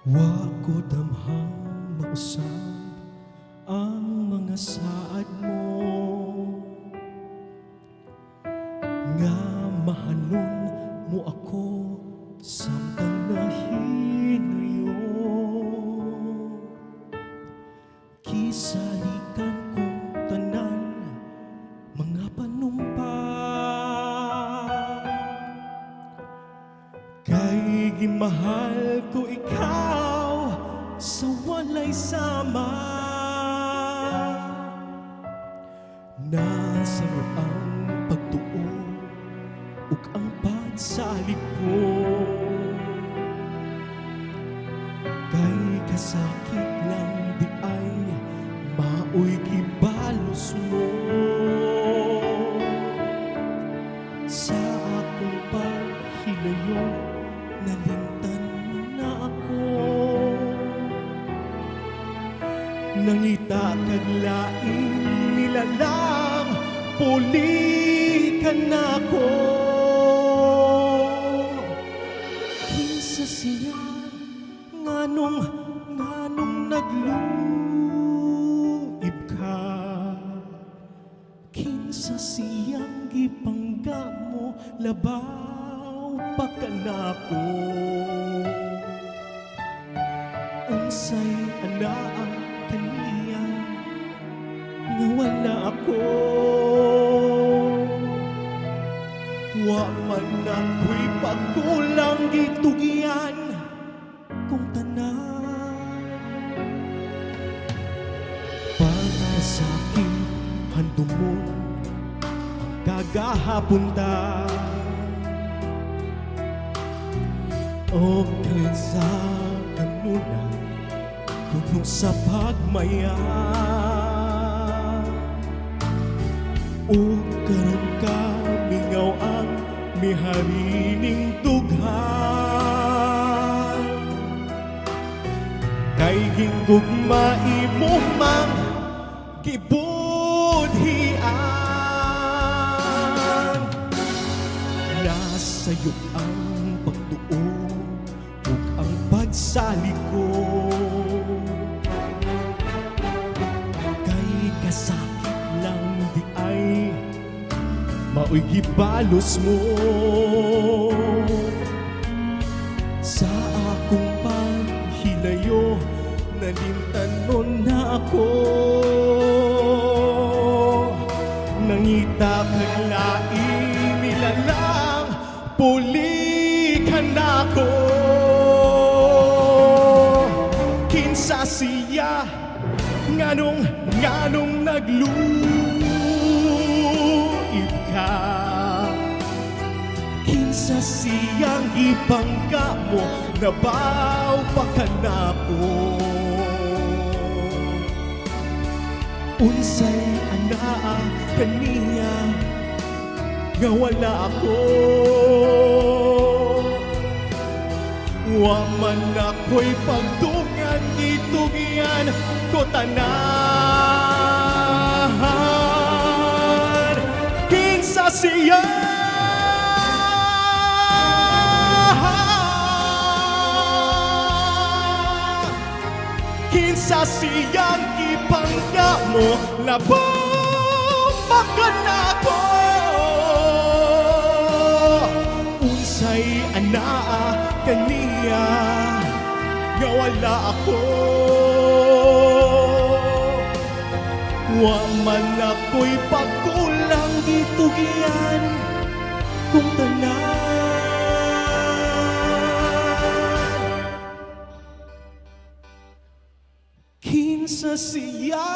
Wa ko damhang mausap ang mga saad mo, nga mahanon mo ako samtang nahinayo. Kisalikan kong tanan mga panumpa, kay gimahal ko ikaw sa walay sama. Nasa iyo ang pagtuo ug ang pagsalig ko, kay kasakit lang di ay maoy gibalos mo. Sa akong paghilayo nalimtan mo na ako, nangita kag laing nilalang puli ka na ko. Kinsa siya nganong nagluib ka, kinsa siyang gipangga mo labaw pa ka na ko. Unsay anaa kaniya nga wala ako, wa man ako'y pagkulang gitugyan kung tanan. Pagkasakit handom mo ang kagahapon ta, o kanin sa kanuna tunong sa pagmaya. O karon ka mingaw ang miharining dughan, kay ginggugma imo mang gibudhian. Nasa iyo ang pagtuo ug ang pagsalig ko, kay kasakit lang di ay maoy gibalos mo. Sa akong paghilayo nalimtan mo na ako, nangita kag laing nilalang puli ka na ko. Kinsa siya nganong nagluib ka, kinsa siyang ipangga mo nabaw pa ka na ko. Unsay anaa kaniya nga wala ako, wa man ako'y pagtungan gitugyan ko tanan. Kinsa siya kinsa siyang ipangga mo labaw pa ka na ko. Unsay anaa kaniya nga wala ako, wa man ako'y pagkulang gitugyan kung tanan. Kinsa siya